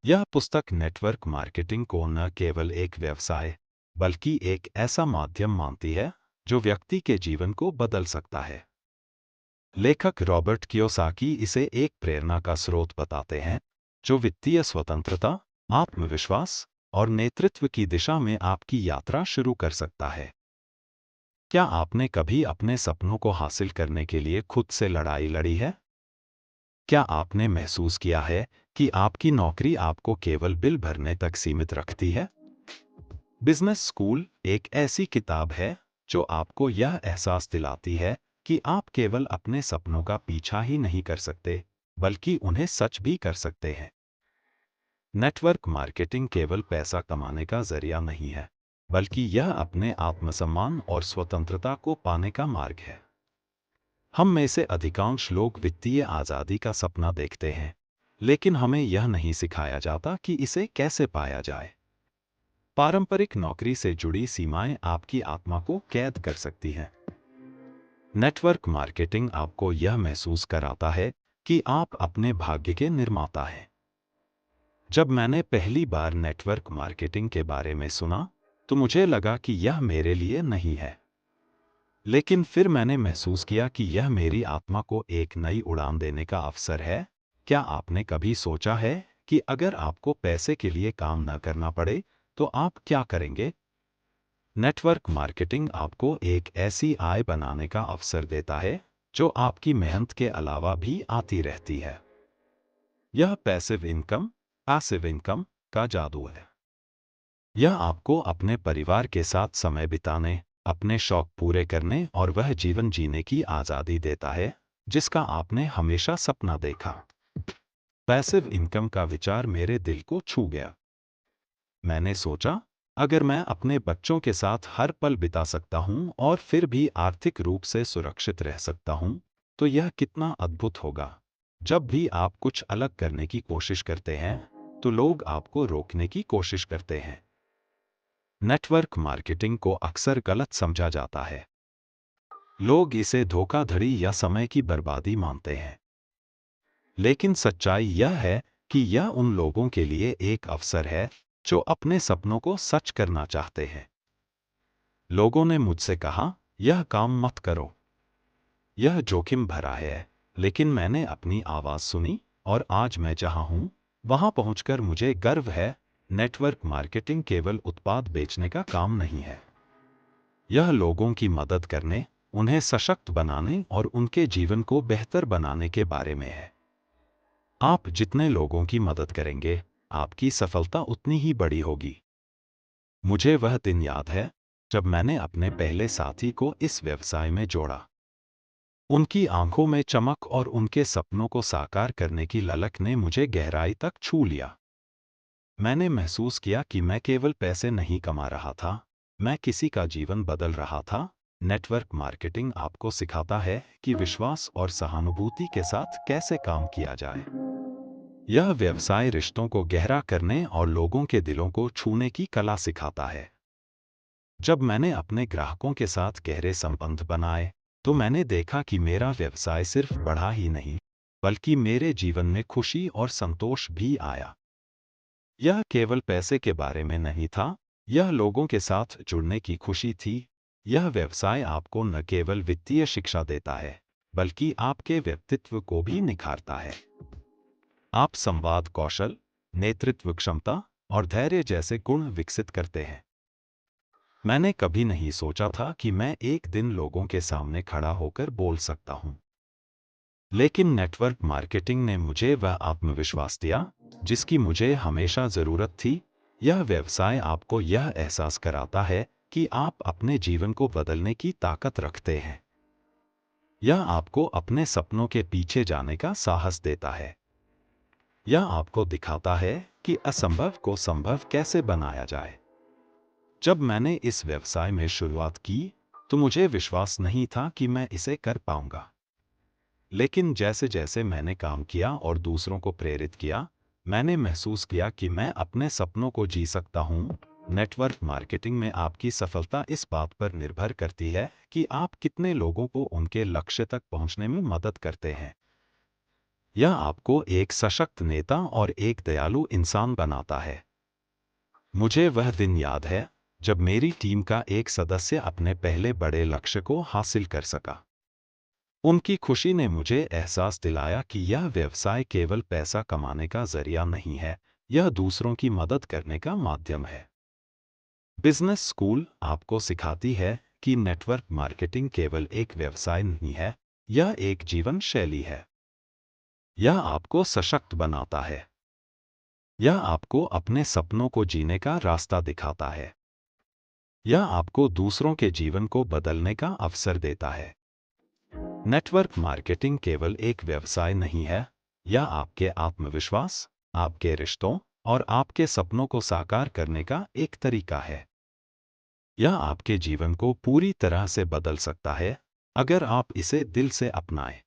यह पुस्तक network marketing को न केवल एक व्यवसाय बल्कि एक ऐसा माध्यम मानती है जो व्यक्ति के जीवन को बदल सकता है। लेखक रॉबर्ट कियोसाकी इसे एक प्रेरणा का स्रोत बताते हैं जो वित्तीय स्वतंत्रता, आत्मविश्वास और नेतृत्व की दिशा में आपकी यात्रा शुरू कर सकता है। क्या आपने कभी अपने सपनों को हासिल करने के लिए खुद से लड़ाई लड़ी है? क्या आपने महसूस किया है कि आपकी नौकरी आपको केवल बिल भरने तक सीमित रखती है? बिजनेस स्कूल एक ऐसी किताब है जो आपको यह एहसास दिलाती है कि आप केवल अपने सपनों का पीछा ही नहीं कर सकते, बल्कि उन्हें सच भी कर सकते हैं। नेटवर्क मार्केटिंग केवल पैसा कमाने का जरिया नहीं है, बल्कि यह अपने आत्मसम्मान और स्वतंत्रता को पाने का मार्ग है। हम में से अधिकांश लोग वित्तीय आज़ादी का सपना देखते हैं, लेकिन हमें यह नहीं सिखाया जाता कि इसे कैसे पाया जाए। पारंपरिक नौकरी से जुड़ी सीमाएं आपकी आत्मा को कैद कर सकती हैं। नेटवर्क मार्केटिंग आपको यह महसूस कराता है कि आप अपने भाग्य के निर्माता हैं। जब मैंने पहली बार नेटवर्क मार्केटिंग के बारे में सुना, तो मुझे लगा कि यह मेरे लिए नहीं है। लेकिन फिर मैंने महसूस किया कि यह मेरी आत्मा को एक नई उड़ान देने का अवसर है। क्या आपने कभी सोचा है कि अगर आपको पैसे के लिए काम न करना पड़े, तो आप क्या करेंगे? नेटवर्क मार्केटिंग आपको एक ऐसी आय बनाने का अवसर देता है जो आपकी मेहनत के अलावा भी आती रहती है। यह पैसिव इनकम का जादू है। यह आपको अपने परिवार के साथ समय बिताने, अपने शौक पूरे करने और वह जीवन जीने की आज़ादी देता है जिसका आपने हमेशा सपना देखा। पैसिव इनकम का विचार मेरे दिल को छू गया। मैंने सोचा, अगर मैं अपने बच्चों के साथ हर पल बिता सकता हूं और फिर भी आर्थिक रूप से सुरक्षित रह सकता हूं, तो यह कितना अद्भुत होगा। जब भी आप कुछ अलग करने की कोशिश करते हैं, तो लोग आपको रोकने की कोशिश करते हैं। नेटवर्क मार्केटिंग को अक्सर गलत समझा जाता है। लोग इसे धोखाधड़ी या समय की बर्बादी मानते हैं। लेकिन सच्चाई यह है कि यह उन लोगों के लिए एक अवसर है जो अपने सपनों को सच करना चाहते हैं। लोगों ने मुझसे कहा, यह काम मत करो, यह जोखिम भरा है, लेकिन मैंने अपनी आवाज़ सुनी और आज मैं जहां हूं, वहां पहुंचकर मुझे गर्व है। नेटवर्क मार्केटिंग केवल उत्पाद बेचने का काम नहीं है। यह लोगों की मदद करने, उन्हें सशक्त बनाने और उनके जीवन को बेहतर बनाने के बारे में है। आप जितने लोगों की मदद करेंगे, आपकी सफलता उतनी ही बड़ी होगी। मुझे वह दिन याद है जब मैंने अपने पहले साथी को इस व्यवसाय में जोड़ा। उनकी आंखों में चमक और उनके सपनों को साकार करने की ललक ने मुझे गहराई तक छू लिया। मैंने महसूस किया कि मैं केवल पैसे नहीं कमा रहा था, मैं किसी का जीवन बदल रहा था। नेटवर्क मार्केटिंग आपको सिखाता है कि विश्वास और सहानुभूति के साथ कैसे काम किया जाए। यह व्यवसाय रिश्तों को गहरा करने और लोगों के दिलों को छूने की कला सिखाता है। जब मैंने अपने ग्राहकों के साथ गहरे संबंध बनाए, तो मैंने देखा कि मेरा व्यवसाय सिर्फ बढ़ा ही नहीं, बल्कि मेरे जीवन में खुशी और संतोष भी आया। यह केवल पैसे के बारे में नहीं था, यह लोगों के साथ जुड़ने की खुशी थी। यह व्यवसाय आपको न केवल वित्तीय शिक्षा देता है, बल्कि आपके व्यक्तित्व को भी निखारता है। आप संवाद कौशल, नेतृत्व क्षमता और धैर्य जैसे गुण विकसित करते हैं। मैंने कभी नहीं सोचा था कि मैं एक दिन लोगों के सामने खड़ा होकर बोल सकता हूं। लेकिन नेटवर्क मार्केटिंग ने मुझे वह आत्मविश्वास दिया जिसकी मुझे हमेशा जरूरत थी। यह व्यवसाय आपको यह एहसास कराता है कि आप अपने जीवन को बदलने की ताकत रखते हैं। यह आपको अपने सपनों के पीछे जाने का साहस देता है। यह आपको दिखाता है कि असंभव को संभव कैसे बनाया जाए। जब मैंने इस व्यवसाय में शुरुआत की, तो मुझे विश्वास नहीं था कि मैं इसे कर पाऊंगा। लेकिन जैसे जैसे मैंने काम किया और दूसरों को प्रेरित किया, मैंने महसूस किया कि मैं अपने सपनों को जी सकता हूं। नेटवर्क मार्केटिंग में आपकी सफलता इस बात पर निर्भर करती है कि आप कितने लोगों को उनके लक्ष्य तक पहुंचने में मदद करते हैं। यह आपको एक सशक्त नेता और एक दयालु इंसान बनाता है। मुझे वह दिन याद है जब मेरी टीम का एक सदस्य अपने पहले बड़े लक्ष्य को हासिल कर सका। उनकी खुशी ने मुझे एहसास दिलाया कि यह व्यवसाय केवल पैसा कमाने का जरिया नहीं है, यह दूसरों की मदद करने का माध्यम है। बिजनेस स्कूल आपको सिखाती है कि नेटवर्क मार्केटिंग केवल एक व्यवसाय नहीं है, यह एक जीवन शैली है। यह आपको सशक्त बनाता है। यह आपको अपने सपनों को जीने का रास्ता दिखाता है। यह आपको दूसरों के जीवन को बदलने का अवसर देता है। नेटवर्क मार्केटिंग केवल एक व्यवसाय नहीं है, यह आपके आत्मविश्वास, आपके रिश्तों और आपके सपनों को साकार करने का एक तरीका है। यह आपके जीवन को पूरी तरह से बदल सकता है अगर आप इसे दिल से अपनाएं।